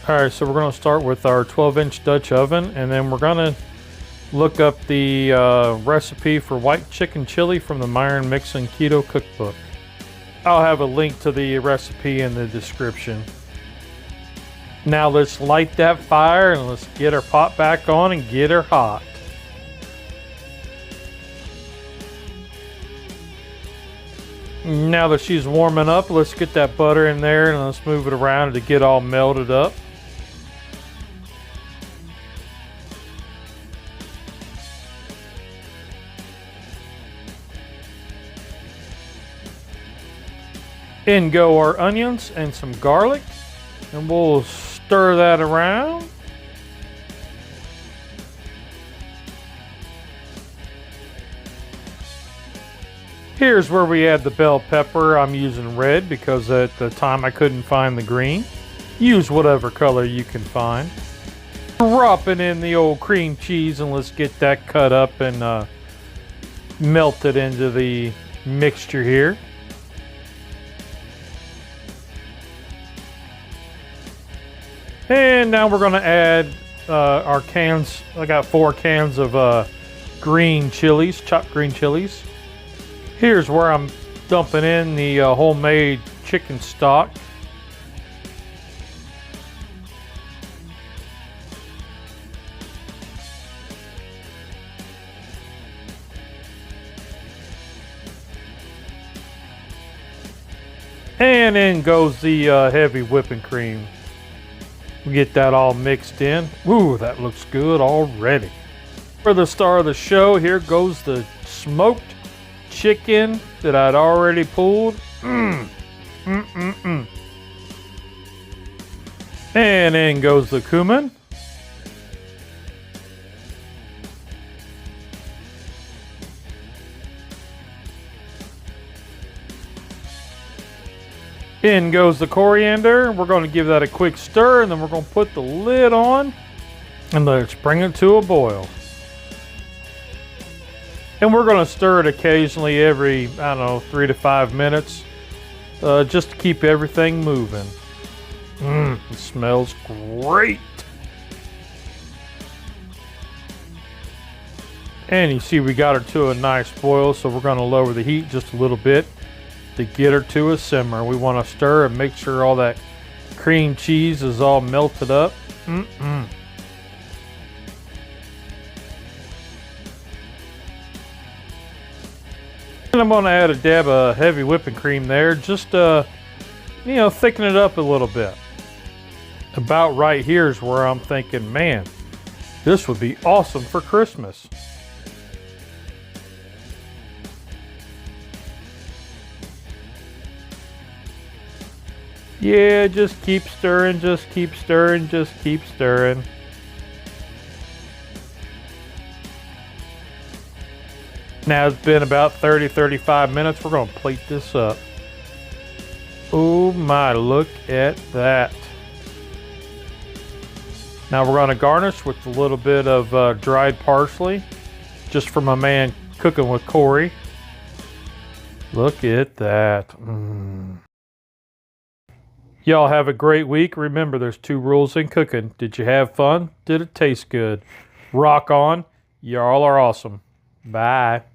All right, so we're going to start with our 12-inch Dutch oven, and then we're going to look up the recipe for white chicken chili from the Myron Mixon Keto Cookbook. I'll have a link to the recipe in the description. Now let's light that fire and let's get our pot back on and get her hot. Now that she's warming up, let's get that butter in there and let's move it around to get all melted up. In go our onions and some garlic, and we'll stir that around. Here's where we add the bell pepper. I'm using red because at the time I couldn't find the green. Use whatever color you can find. Dropping in the old cream cheese, and let's get that cut up and melted into the mixture here. And now we're going to add our cans. I got 4 cans of green chilies, chopped green chilies. Here's where I'm dumping in the homemade chicken stock. And in goes the heavy whipping cream. We get that all mixed in. Ooh, that looks good already. For the star of the show, here goes the smoked chicken that I'd already pulled. And in goes the cumin. In goes the coriander. We're going to give that a quick stir, and then we're going to put the lid on and let's bring it to a boil. And we're going to stir it occasionally every, I don't know, 3 to 5 minutes, just to keep everything moving. It smells great. And you see we got her to a nice boil, so we're going to lower the heat just a little bit to get her to a simmer. We want to stir and make sure all that cream cheese is all melted up. And I'm going to add a dab of heavy whipping cream there, just you know, thicken it up a little bit. About right here is where I'm thinking, man, this would be awesome for Christmas. Yeah, just keep stirring, just keep stirring, just keep stirring. Now it's been about 30-35 minutes. We're going to plate this up. Oh my, look at that. Now we're going to garnish with a little bit of dried parsley, just for my man Cooking with Corey. Look at that. Y'all have a great week. Remember, there's 2 rules in cooking. Did you have fun? Did it taste good? Rock on. Y'all are awesome. Bye.